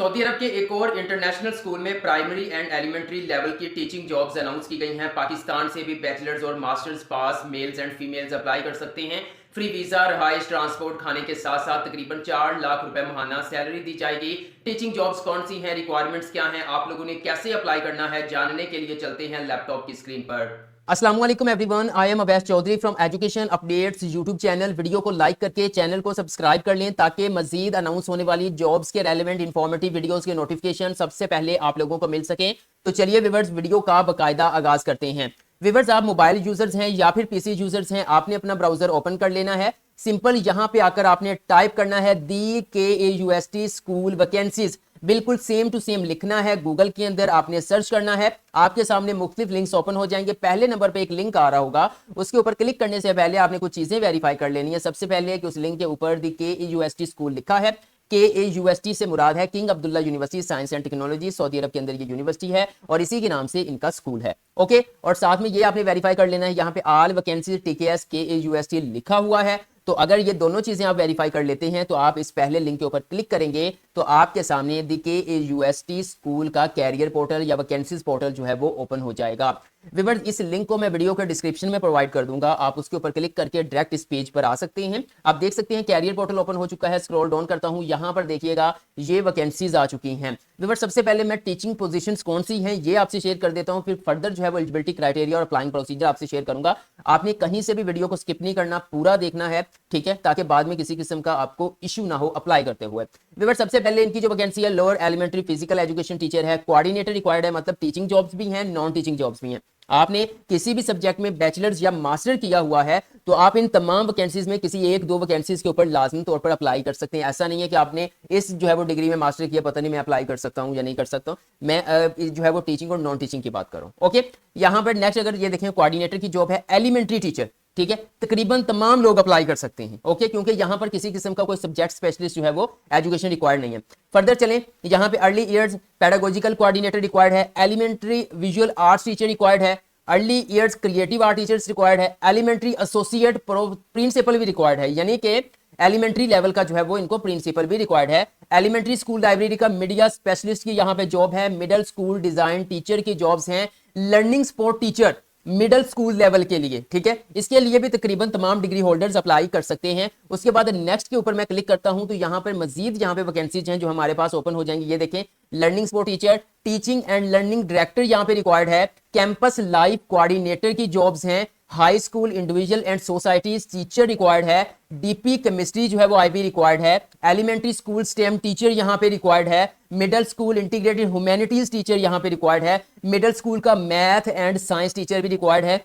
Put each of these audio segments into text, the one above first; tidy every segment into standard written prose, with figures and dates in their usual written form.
Saudi Arabia के एक और इंटरनेशनल स्कूल में प्राइमरी एंड एलिमेंट्री लेवल की टीचिंग जॉब्स अनाउंस की गई हैं। पाकिस्तान से भी बैचलर्स और masters pass mails and females apply कर सकते हैं। फ्री वीज़ा, रहाइश, ट्रांसपोर्ट, खाने के साथ साथ तकरीबन 4 लाख रुपए माहाना सैलरी दी जाएगी। टीचिंग जॉब्स कौन सी हैं, रिक्वायरमेंट्स क्या हैं, आप लोगों ने कैसे अप्लाई करना है, जानने के लिए चलते हैं लैपटॉप की स्क्रीन पर। अस्सलाम वालेकुम everyone, I am Awais Chaudhry from education updates YouTube channel. Video को लाइक करके चैनल को सब्सक्राइब कर लें ताकि मजीद अनाउंस होने वाली जॉब्स के रेलेवेंट इंफॉर्मेटिव वीडियोस के नोटिफिकेशन सबसे पहले आप लोगों को मिल सकें। तो चलिए व्यूअर्स, वीडियो का बाकायदा आगाज करते हैं। व्यूअर्स, आप मोबाइल यूजर्स हैं या फिर पीसी यूजर्स हैं, आपने अपना ब्राउजर ओपन कर लेना है। सिंपल यहाँ पे आकर आपने टाइप करना है DKAUST स्कूल वैकेंसीज। बिल्कुल सेम टू सेम लिखना है, गूगल के अंदर आपने सर्च करना है। आपके सामने मुख्तलिफ लिंक्स ओपन हो जाएंगे। पहले नंबर पे एक लिंक आ रहा होगा, उसके ऊपर क्लिक करने से पहले आपने कुछ चीजें वेरीफाई कर लेनी है। सबसे पहले कि उस लिंक के ऊपर DKAUST स्कूल लिखा है। KAUST से मुराद है King Abdullah University Science and Technology, Saudi Arabia के अंदर ये यूनिवर्सिटी है और इसी के नाम से इनका स्कूल है। ओके, और साथ में ये आपने वेरीफाई कर लेना है, यहाँ पे ऑल वैकेंसीज TKS KAUST लिखा हुआ है। तो अगर ये दोनों चीजें आप वेरीफाई कर लेते हैं तो आप इस पहले लिंक के ऊपर क्लिक करेंगे तो आपके सामने DKAUST स्कूल का कैरियर पोर्टल या वैकेंसीज पोर्टल जो है वो ओपन हो जाएगा। व्यूअर्स, इस लिंक को मैं वीडियो के डिस्क्रिप्शन में प्रोवाइड कर दूंगा, आप उसके ऊपर क्लिक करके डायरेक्ट इस पेज पर आ सकते हैं। आप देख सकते हैं कैरियर पोर्टल ओपन हो चुका है। स्क्रॉल डाउन करता हूं, यहां पर देखिएगा ये वैकेंसीज आ चुकी हैं। व्यूअर्स, सबसे पहले मैं टीचिंग पोजीशंस कौन सी हैं ये आपसे शेयर कर देता हूं, फिर फर्दर जो है वो एलिजिबिलिटी क्राइटेरिया और अप्लाइंग प्रोसीजर आपसे शेयर करूंगा। आपने कहीं से भी वीडियो को स्किप नहीं करना, पूरा देखना है, ठीक है, ताकि बाद में किसी किस्म का आपको इशू ना हो अप्लाई करते हुए। व्यूअर्स, सबसे पहले इनकी जो वैकेंसी है lower elementary physical education teacher है। कोऑर्डिनेटर रिक्वायर्ड है, मतलब टीचिंग जॉब्स भी हैं, नॉन टीचिंग जॉब्स भी हैं। आपने किसी भी सब्जेक्ट में बैचलर्स या मास्टर किया हुआ है तो आप इन तमाम वैकेंसीज में किसी एक दो वैकेंसीज के ऊपर लाजमी तौर पर अप्लाई कर सकते हैं। ऐसा नहीं है कि आपने इस जो है वो डिग्री में मास्टर किया, पता नहीं मैं अप्लाई कर सकता हूं या नहीं कर सकता हूं। मैं जो है वो टीचिंग और नॉन टीचिंग की बात कर रहा हूं। ओके, यहां पर नेक्स्ट अगर ये देखें कोऑर्डिनेटर की जॉब है, एलिमेंट्री टीचर, ठीक है, तकरीबन तमाम लोग अप्लाई कर सकते हैं। ओके, क्योंकि यहां पर किसी किस्म का कोई सब्जेक्ट स्पेशलिस्ट जो है वो एजुकेशन रिक्वायर्ड नहीं है। फर्दर चलें, यहां पे early years pedagogical coordinator required है, elementary visual arts teacher required है, early years creative art teachers required है, एलिमेंट्री एसोसिएट प्रिंसिपल भी रिक्वायर्ड है, यानी कि एलिमेंट्री लेवल का जो है वो इनको प्रिंसिपल भी रिक्वायर्ड है। एलिमेंट्री स्कूल लाइब्रेरी का मीडिया स्पेशलिस्ट की यहाँ पे जॉब है। मिडिल स्कूल डिजाइन टीचर की जॉब्स हैं। Learning support teacher middle school level के लिए, ठीक है, इसके लिए भी तकरीबन तमाम डिग्री होल्डर्स अप्लाई कर सकते हैं। उसके बाद नेक्स्ट के ऊपर मैं क्लिक करता हूं तो यहां पर मजीद यहां पे वैकेंसीज हैं जो हमारे पास ओपन हो जाएंगी। ये देखें, learning support teacher, teaching and learning director यहां पे रिक्वायर्ड है। कैंपस लाइफ कोऑर्डिनेटर की जॉब्स हैं। High school individual and societies teacher required है। DP केमिस्ट्री जो है वो IB रिक्वायर्ड है। एलिमेंट्री स्कूल स्टेम टीचर यहां पे रिक्वायर्ड है। Middle school integrated humanities teacher यहां पे रिक्वायर्ड है। मिडिल स्कूल का मैथ एंड साइंस टीचर भी रिक्वायर्ड है।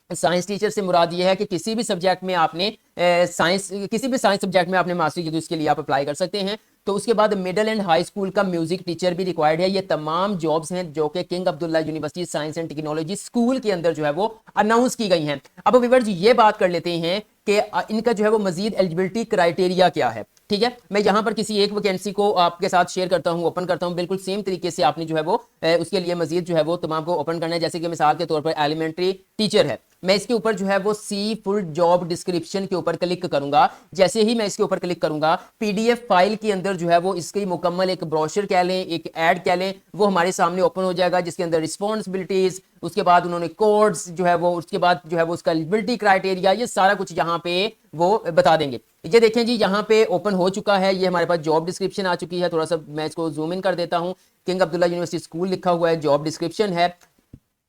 साइंस टीचर से मुराद ये है कि किसी भी सब्जेक्ट में आपने किसी भी साइंस सब्जेक्ट में आपने मास्टरी की तो इसके लिए आप अप्लाई कर सकते हैं। तो उसके बाद मिडिल एंड हाई स्कूल का म्यूजिक टीचर भी रिक्वायर्ड है। ये तमाम जॉब्स हैं जो कि king Abdullah University Science and technology school के अंदर जो है वो अनाउंस की गई हैं। अब व्यूअर्स, ये बात कर लेते हैं कि इनका जो है वो मजीद एलिजिबिलिटी क्राइटेरिया क्या है। ठीक है, मैं यहां पर किसी एक वैकेंसी को आपके साथ शेयर करता हूं, ओपन करता हूं। बिल्कुल सेम तरीके से आपने जो है वो उसके लिए मजीद जो है वो तमाम को ओपन करना है। जैसे कि मिसाल के तौर पर एलिमेंट्री टीचर है, मैं इसके ऊपर जो है वो सी फुल जॉब डिस्क्रिप्शन के ऊपर क्लिक करूंगा। जैसे ही मैं इसके ऊपर क्लिक करूंगा, PDF फाइल के अंदर जो है वो इसकी मुकम्मल एक ब्रोशर कह लें, एक ऐड कह लें, वो हमारे सामने ओपन हो जाएगा, जिसके अंदर रिस्पॉन्सिबिलिटीज, उसके बाद उन्होंने कोड्स जो है वो, उसके बाद जो है वो उसका एलिजिबिलिटी क्राइटेरिया, ये सारा कुछ यहाँ पे वो बता देंगे। ये देखें जी, यहाँ पे ओपन हो चुका है। ये हमारे पास जॉब डिस्क्रिप्शन आ चुकी है। थोड़ा सा मैं इसको जूम इन कर देता हूँ। किंग अब्दुल्ला यूनिवर्सिटी स्कूल लिखा हुआ है, जॉब डिस्क्रिप्शन है,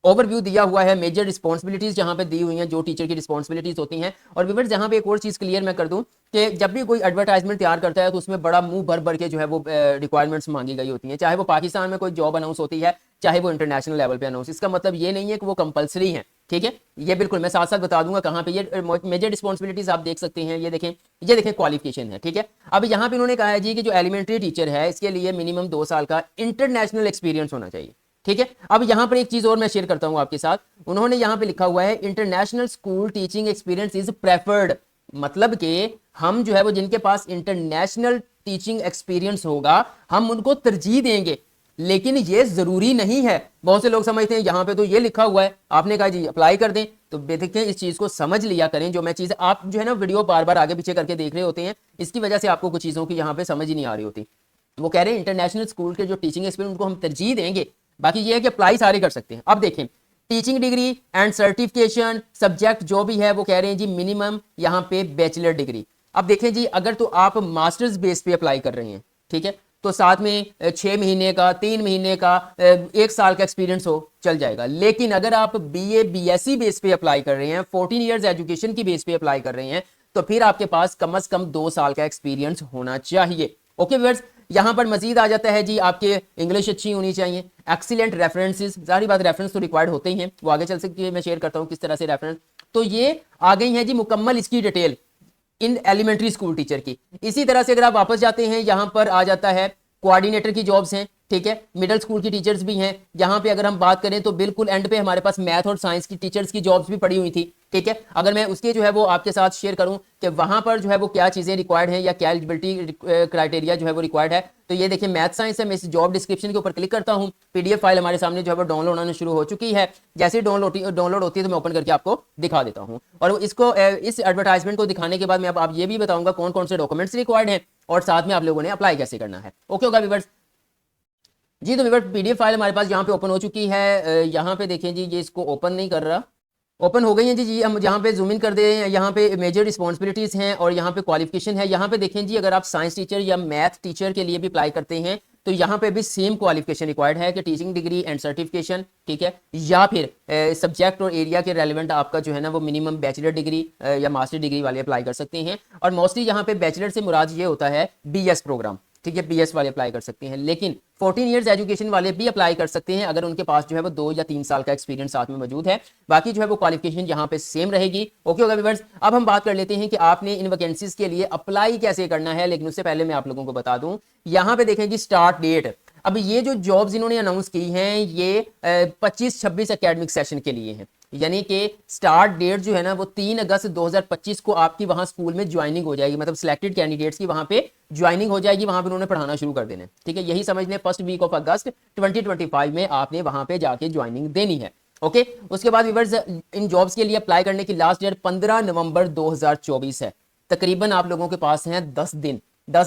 ओवरव्यू दिया हुआ है, मेजर रिस्पॉन्सिबिलिटीज जहां पे दी हुई हैं जो टीचर की रिस्पॉन्सिबिलिटीज होती हैं। और व्यूअर्स, जहां पे एक और चीज क्लियर मैं कर दूं कि जब भी कोई एडवर्टाइजमेंट तैयार करता है तो उसमें बड़ा मुंह भर भर के जो है वो रिक्वायरमेंट्स मांगी गई होती हैं, चाहे वो पाकिस्तान में कोई जॉब अनाउंस होती है, चाहे वो इंटरनेशनल लेवल पे अनाउंस। इसका मतलब ये नहीं है कि वो कंपलसरी है, ठीक है, ये बिल्कुल मैं साथ साथ बता दूंगा कहां पे ये मेजर रिस्पॉन्सिबिलिटीज आप देख सकते हैं। ये देखें क्वालिफिकेशन है, ठीक है। अब यहाँ पे इन्होंने कहा है जी कि जो एलिमेंट्री टीचर है इसके लिए मिनिमम 2 साल का इंटरनेशनल एक्सपीरियंस होना चाहिए, ठीक है। अब यहां पर एक चीज और मैं शेयर करता हूं आपके साथ। उन्होंने यहां पे लिखा हुआ है international school teaching experience is preferred, मतलब कि हम जो है वो जिनके पास इंटरनेशनल टीचिंग एक्सपीरियंस होगा हम उनको तरजीह देंगे, लेकिन ये जरूरी नहीं है। बहुत से लोग समझते हैं यहां पे तो ये लिखा हुआ है, आपने कहा जी अप्लाई कर दें, तो देखें इस चीज को समझ लिया करें। जो मैं चीज आप जो है ना वीडियो बार बार आगे पीछे करके देख रहे होते हैं, इसकी वजह से आपको कुछ चीजों की यहां पे समझ ही नहीं आ रही होती। वो कह रहे हैं इंटरनेशनल स्कूल के जो टीचिंग एक्सपीरियंस उनको हम तरजीह देंगे, बाकी ये है कि अप्लाई सारे कर सकते हैं। अब देखें teaching degree and certification subject जो भी है वो कह रहे हैं जी मिनिमम यहाँ पे बैचलर डिग्री। अब देखें जी अगर तो आप मास्टर्स बेस पे अप्लाई कर रहे हैं, ठीक है, तो साथ में 6 महीने का, 3 महीने का, 1 साल का एक्सपीरियंस हो चल जाएगा। लेकिन अगर आप बीए बीएससी बेस पे अप्लाई कर रहे हैं, 14 इयर्स एजुकेशन की बेस पे अप्लाई कर रहे हैं, तो फिर आपके पास कम से कम 2 साल का एक्सपीरियंस होना चाहिए। ओके व्यूअर्स, यहां पर मजीद आ जाता है जी आपके इंग्लिश अच्छी होनी चाहिए, एक्सीलेंट रेफरेंसेस, सारी बात रेफरेंस तो रिक्वायर्ड होते ही हैं, वो आगे चल सकती है, मैं शेयर करता हूं किस तरह से रेफरेंस। तो ये आ गई है जी मुकम्मल इसकी detail in elementary school teacher की। इसी तरह से अगर आप वापस जाते हैं यहां पर आ जाता है कोऑर्डिनेटर की जॉब्स हैं, ठीक है, मिडिल स्कूल की टीचर्स भी हैं। यहाँ पे अगर हम बात करें तो बिल्कुल एंड पे हमारे पास मैथ और साइंस की टीचर्स की जॉब्स भी पड़ी हुई थी, ठीक है। अगर मैं उसके जो है वो आपके साथ शेयर करूं कि वहां पर जो है वो क्या चीजें रिक्वायर्ड हैं या क्या एलिजिबिलिटी क्राइटेरिया जो है वो रिक्वायर्ड है, तो ये देखिए मैथ साइंस है। मैं इस जॉब डिस्क्रिप्शन के ऊपर क्लिक करता हूं, पीडीएफ फाइल हमारे सामने जो है वो डाउनलोड होना शुरू हो चुकी है। जैसे डाउनलोड होती है तो मैं ओपन करके आपको दिखा देता हूं। और इसको इस एडवर्टाइजमेंट को दिखाने के बाद मैं अब आप ये भी बताऊंगा कौन कौन से डॉक्यूमेंट्स रिक्वायर्ड हैं और साथ में आप लोगों ने अप्लाई कैसे करना है। ओके होगा व्यूअर्स जी। तो व्यूअर्स पीडीएफ फाइल हमारे पास यहाँ पे ओपन हो चुकी है। यहाँ पे देखें जी, ये इसको ओपन नहीं कर रहा, ओपन हो गई है जी। हम यहाँ पे जूम इन कर दे, यहाँ पे मेजर रिस्पॉन्सिबिलिटीज हैं और यहाँ पे क्वालिफिकेशन है। यहाँ पे देखें जी अगर आप साइंस टीचर या मैथ टीचर के लिए भी अप्लाई करते हैं तो यहाँ पे भी सेम क्वालिफिकेशन रिक्वायर्ड है कि टीचिंग डिग्री एंड सर्टिफिकेशन, ठीक है, या फिर सब्जेक्ट और एरिया के रेलिवेंट आपका जो है ना वो मिनिमम बैचलर डिग्री या मास्टर डिग्री वाले अप्लाई कर सकते हैं। और मोस्टली यहाँ पे बैचलर से मुराद ये होता है बीएस प्रोग्राम, ठीक है, बीएस वाले अप्लाई कर सकते हैं। लेकिन 14 इयर्स एजुकेशन वाले भी अप्लाई कर सकते हैं अगर उनके पास जो है वो 2 या 3 साल का एक्सपीरियंस साथ में मौजूद है। बाकी जो है वो क्वालिफिकेशन यहाँ पे सेम रहेगी। ओके होगा व्यूअर्स, अब हम बात कर लेते हैं कि आपने इन वैकेंसीज के लिए अप्लाई कैसे करना है। लेकिन उससे पहले मैं आप लोगों को बता दूं, यहाँ पे देखें जी स्टार्ट डेट। अब ये जो जॉब्स इन्होंने अनाउंस की हैं ये 25-26 एकेडमिक सेशन के लिए हैं, यानी कि स्टार्ट डेट जो है ना वो 3 अगस्त 2025 को आपकी वहां स्कूल में ज्वाइनिंग हो जाएगी, मतलब सिलेक्टेड कैंडिडेट्स की वहां पे ज्वाइनिंग हो जाएगी, वहां पे उन्होंने पढ़ाना शुरू कर देना है, ठीक है। यही समझ लें फर्स्ट वीक ऑफ अगस्त 2025 में आपने वहां पे जाके ज्वाइनिंग देनी है। ओके, उसके बाद व्यूअर्स इन जॉब्स के लिए अप्लाई करने की लास्ट डेट 15 नवंबर 2024 है। तकरीबन आप लोगों के पास हैं 10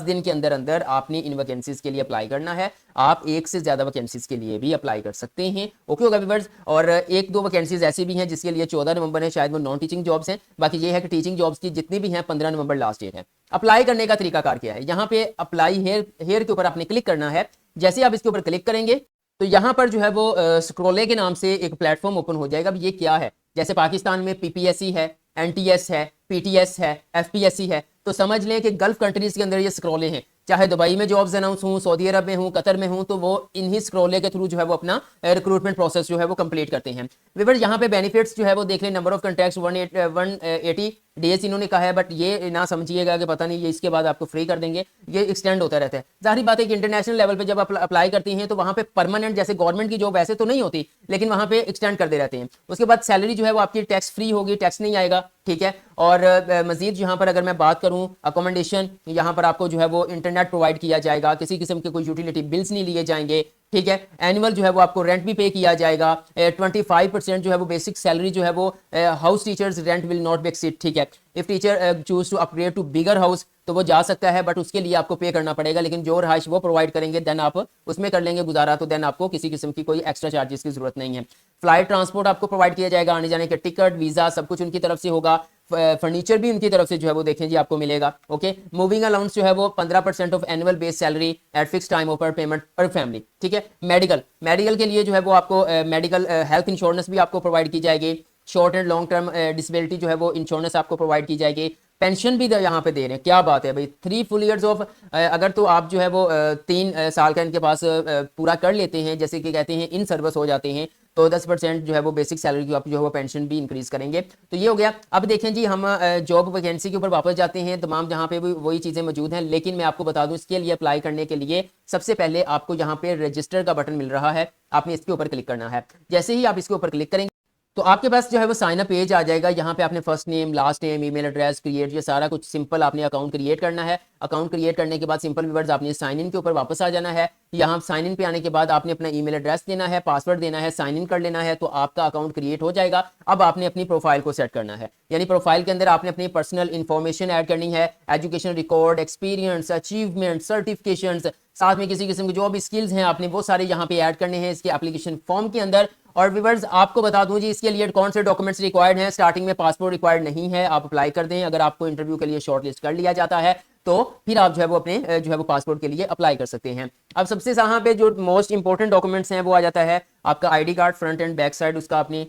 दिन के अंदर अंदर आपने इन वैकेंसीज के लिए अप्लाई करना है। आप एक से ज्यादा वैकेंसीज के लिए भी अप्लाई कर सकते हैं। ओके होगा व्यूअर्स, और 1-2 वैकेंसीज ऐसी भी हैं जिसके लिए 14 नवंबर है, शायद वो नॉन टीचिंग जॉब्स हैं। बाकी ये है कि टीचिंग जॉब्स की जितनी भी हैं 15 नवंबर लास्ट डेट है। अप्लाई करने का तरीकाकार क्या है, यहाँ पे अप्लाई हेयर के ऊपर आपने क्लिक करना है। जैसे आप इसके ऊपर क्लिक करेंगे तो यहाँ पर जो है वो स्क्रोले के नाम से एक प्लेटफॉर्म ओपन हो जाएगा। अब ये क्या है, जैसे पाकिस्तान में पीपीएससी है, एनटीएस है, पीटीएस है, एफपीएससी है, तो समझ लें कि गल्फ कंट्रीज के अंदर ये स्क्रोले हैं। चाहे दुबई में जॉब्स अनाउंस हूँ, सऊदी अरब में हूँ, कतर में हूँ, तो वो इन्हीं स्क्रोले के थ्रू जो है वो अपना रिक्रूटमेंट प्रोसेस जो है वो कंप्लीट करते हैं। व्यूअर्स यहाँ पे बेनिफिट्स जो है वो देख लें, नंबर ऑफ कॉन्ट्रैक्ट्स 180 डेज इन्होंने कहा है, बट ये ना समझिएगा कि पता नहीं ये इसके बाद आपको फ्री कर देंगे, ये एक्सटेंड होता रहता है। जाहिर बात है कि इंटरनेशनल लेवल पे जब आप अप्लाई करती हैं तो वहाँ पे परमानेंट जैसे गवर्नमेंट की जॉब वैसे तो नहीं होती, लेकिन वहाँ पे एक्सटेंड कर दे रहते हैं। उसके बाद सैलरी जो है वो आपकी टैक्स फ्री होगी, टैक्स नहीं आएगा, ठीक है। और मजीद यहाँ पर अगर मैं बात करूँ अकोमोडेशन, यहाँ पर आपको जो है वो इंटरनेट प्रोवाइड किया जाएगा, किसी किस्म के कोई यूटिलिटी बिल्स नहीं लिए जाएंगे, ठीक है। एनुअल जो है वो आपको रेंट भी पे किया जाएगा। 25% जो है वो बेसिक सैलरी जो है वो house teachers rent will not be exceed, ठीक है। If teacher choose to upgrade to bigger house तो वो जा सकता है, बट उसके लिए आपको पे करना पड़ेगा। लेकिन जो रहाइश वो प्रोवाइड करेंगे देन आप उसमें कर लेंगे गुजारा, तो देन आपको किसी किस्म की कोई एक्स्ट्रा चार्जेस की जरूरत नहीं है। फ्लाइट ट्रांसपोर्ट आपको प्रोवाइड किया जाएगा, आने जाने के टिकट, वीजा सब कुछ उनकी तरफ से होगा। फर्नीचर भी उनकी तरफ से जो है वो देखें जी आपको मिलेगा। ओके, मूविंग अलाउंस जो है वो 15% of annual base salary eight fix time of payment पर फैमिली, ठीक है। मेडिकल के लिए जो है वो आपको मेडिकल हेल्थ इंश्योरेंस भी आपको प्रोवाइड की जाएगी। Short and long term disability जो है वो इंश्योरेंस आपको प्रोवाइड की जाएगी। पेंशन भी यहाँ पे दे रहे हैं, क्या बात है भाई। 3 फुल ईयर्स ऑफ अगर तो आप जो है वो 3 साल का इनके पास पूरा कर लेते हैं, जैसे कि कहते हैं इन सर्विस हो जाते हैं, तो 10% जो है वो बेसिक सैलरी की आप जो है वो पेंशन भी इंक्रीज करेंगे। तो ये हो गया। अब देखें जी हम जॉब वैकेंसी के ऊपर वापस जाते हैं, तमाम जहाँ पे भी वही चीज़ें मौजूद हैं। लेकिन मैं आपको बता दूं इसके लिए अप्लाई करने के लिए सबसे पहले आपको यहाँ पे रजिस्टर का बटन मिल रहा है, आपने इसके ऊपर क्लिक करना है। जैसे ही आप इसके ऊपर क्लिक करेंगे तो आपके पास जो है वो साइन अप पेज आ जाएगा। यहाँ पे आपने first name, last name, email address create, ये सारा कुछ सिंपल आपने अकाउंट क्रिएट करना है। अकाउंट क्रिएट करने के बाद सिंपल व्यूअर्स आपने साइन इन के ऊपर वापस आ जाना है। यहाँ साइन इन पे आने के बाद आपने अपना ईमेल एड्रेस देना है, पासवर्ड देना है, साइन इन कर लेना है, तो आपका अकाउंट क्रिएट हो जाएगा। अब आपने अपनी प्रोफाइल को सेट करना है, यानी प्रोफाइल के अंदर आपने अपनी पर्सनल इंफॉर्मेशन ऐड करनी है, education record, experience, achievement, certifications, साथ में किसी किस्म की जो भी स्किल्स हैं आपने वो सारे यहाँ पे ऐड करने हैं इसके एप्लीकेशन फॉर्म के अंदर। और व्यूअर्स आपको बता दूं जी, इसके लिए कौन से डॉक्यूमेंट्स रिक्वायर्ड हैं। स्टार्टिंग में पासपोर्ट रिक्वायर्ड नहीं है, आप अप्लाई कर दें। अगर आपको इंटरव्यू के लिए शॉर्ट लिस्ट कर लिया जाता है तो फिर आप जो है वो अपने जो है वो पासपोर्ट के लिए अप्लाई कर सकते हैं। अब सबसे यहाँ पे जो मोस्ट इंपॉर्टेंट डॉक्यूमेंट्स हैं वो आ जाता है आपका ID card, front end back side, उसका आपने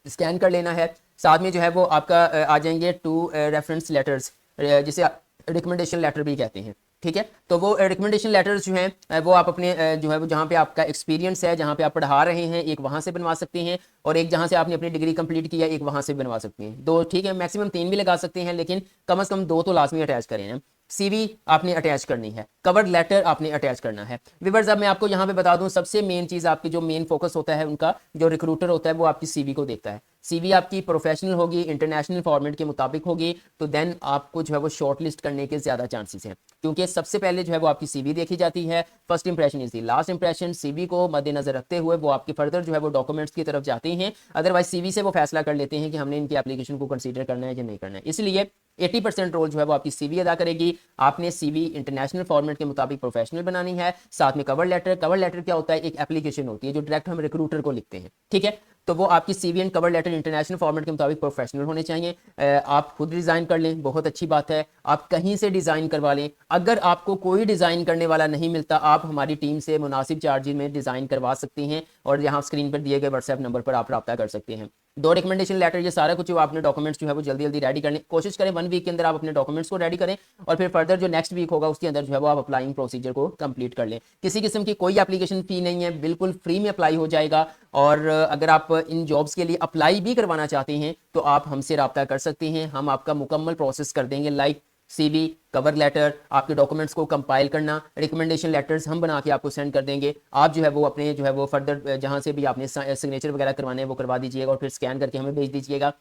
स्कैन कर लेना है। साथ में जो है वो आपका आ जाएंगे 2 रेफरेंस लेटर्स, जिसे रिकमेंडेशन लेटर भी कहते हैं, ठीक है। तो वो रिकमेंडेशन लेटर्स जो हैं वो आप अपने जो है वो जहाँ पे आपका एक्सपीरियंस है, जहाँ पे आप पढ़ा रहे हैं, एक वहाँ से बनवा सकते हैं, और एक जहाँ से आपने अपनी डिग्री कंप्लीट किया एक वहाँ से बनवा सकते हैं। 2 ठीक है, मैक्सिमम 3 भी लगा सकते हैं, लेकिन कम से कम 2 तो लाजमी अटैच करें हैं। सीवी आपने अटैच करनी है, कवर लेटर आपने अटैच करना है। व्यूअर्स अब मैं आपको यहाँ पे बता दूं, सबसे मेन चीज़ आपकी जो मेन फोकस होता है उनका, जो रिक्रूटर होता है वो आपकी सीवी को देखता है। सीवी आपकी प्रोफेशनल होगी, इंटरनेशनल फॉर्मेट के मुताबिक होगी, तो देन आपको जो है वो शॉर्ट लिस्ट करने के ज़्यादा चांसेस हैं, क्योंकि सबसे पहले जो है वो आपकी सीवी देखी जाती है। First impression is the last impression. CV को मद्देनजर रखते हुए वो आपके फर्दर जो है वो डॉक्यूमेंट्स की तरफ जाते हैं। अदरवाइज सीवी से वो फैसला कर लेते हैं कि हमने इनकी एप्लीकेशन को कंसीडर करना है या नहीं करना है। इसलिए 80% रोल जो है वो आपकी सीवी अदा करेगी। आपने सीवी इंटरनेशनल फॉर्मेट के मुताबिक प्रोफेशनल बनानी है। साथ में कवर लेटर, कवर लेटर क्या होता है, एक एप्लीकेशन होती है जो डायरेक्ट हम रिक्रूटर को लिखते हैं, ठीक है। तो वो आपकी CV and cover letter international format के मुताबिक प्रोफेशनल होने चाहिए। आप खुद डिज़ाइन कर लें, बहुत अच्छी बात है, आप कहीं से डिज़ाइन करवा लें। अगर आपको कोई डिज़ाइन करने वाला नहीं मिलता, आप हमारी टीम से मुनासिब चार्जेस में डिज़ाइन करवा सकते हैं, और यहाँ स्क्रीन पर दिए गए व्हाट्सएप नंबर पर आप रब्ता कर सकते हैं। 2 रिकमेंडेशन लेटर, ये सारा कुछ जो आपने डॉक्यूमेंट्स जो है वो जल्दी जल्दी रेडी कर लें। कोशिश करें 1 वीक के अंदर आप अपने डॉक्यूमेंट्स को रेडी करें, और फिर फर्दर जो नेक्स्ट वीक होगा उसके अंदर जो है वो आप अप्लाइंग प्रोसीजर को कंप्लीट कर लें। किसी किस्म की कोई एप्लीकेशन फी नहीं है, बिल्कुल फ्री में अप्लाई हो जाएगा। और अगर आप इन जॉब्स के लिए अप्लाई भी करवाना चाहते हैं तो आप हमसे रब्ता कर सकते हैं, हम आपका मुकम्मल प्रोसेस कर देंगे, लाइक सीवी, कवर लेटर, आपके डॉक्यूमेंट्स को कंपाइल करना, रिकमेंडेशन लेटर्स हम बना के आपको सेंड कर देंगे। आप जो है वो अपने जो है वो फर्दर जहाँ से भी आपने सिग्नेचर वगैरह करवाने हैं वो करवा दीजिएगा, और फिर स्कैन करके हमें भेज दीजिएगा,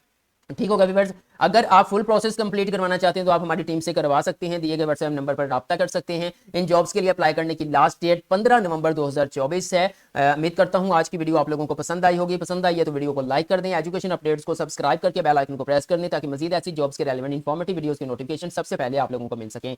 ठीक होगा व्यूअर्स। अगर आप फुल प्रोसेस कंप्लीट करवाना चाहते हैं तो आप हमारी टीम से करवा सकते हैं, दिए गए व्हाट्सएप नंबर पर रब्ता कर सकते हैं। इन जॉब्स के लिए अप्लाई करने की लास्ट डेट 15 नवंबर 2024 है। उम्मीद करता हूं आज की वीडियो आप लोगों को पसंद आई होगी। पसंद आई है तो वीडियो को लाइक कर दें, एजुकेशन अपडेट्स को सब्सक्राइब करके बेल आइकन को प्रेस कर दें, ताकि मजीद ऐसी जॉब्स के रेलेवेंट इंफॉर्मेटिव वीडियोस के नोटिफिकेशन सबसे पहले आप लोगों को मिल सकें।